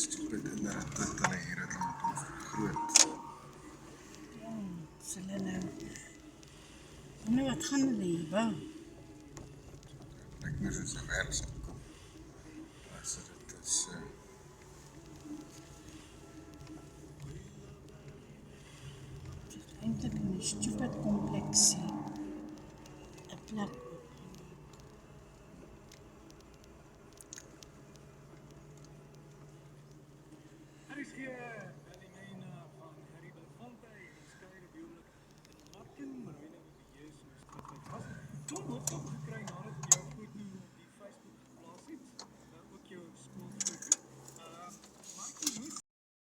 stupid hulle dat hulle hier het laat ons vergroot. Ja, is hulle nou. Nou wat gaan hulle hier bou? Lyk meer soos 'n werkswinkel. As dit is Dit is eintlik 'n stupid kompleksie. 'n plek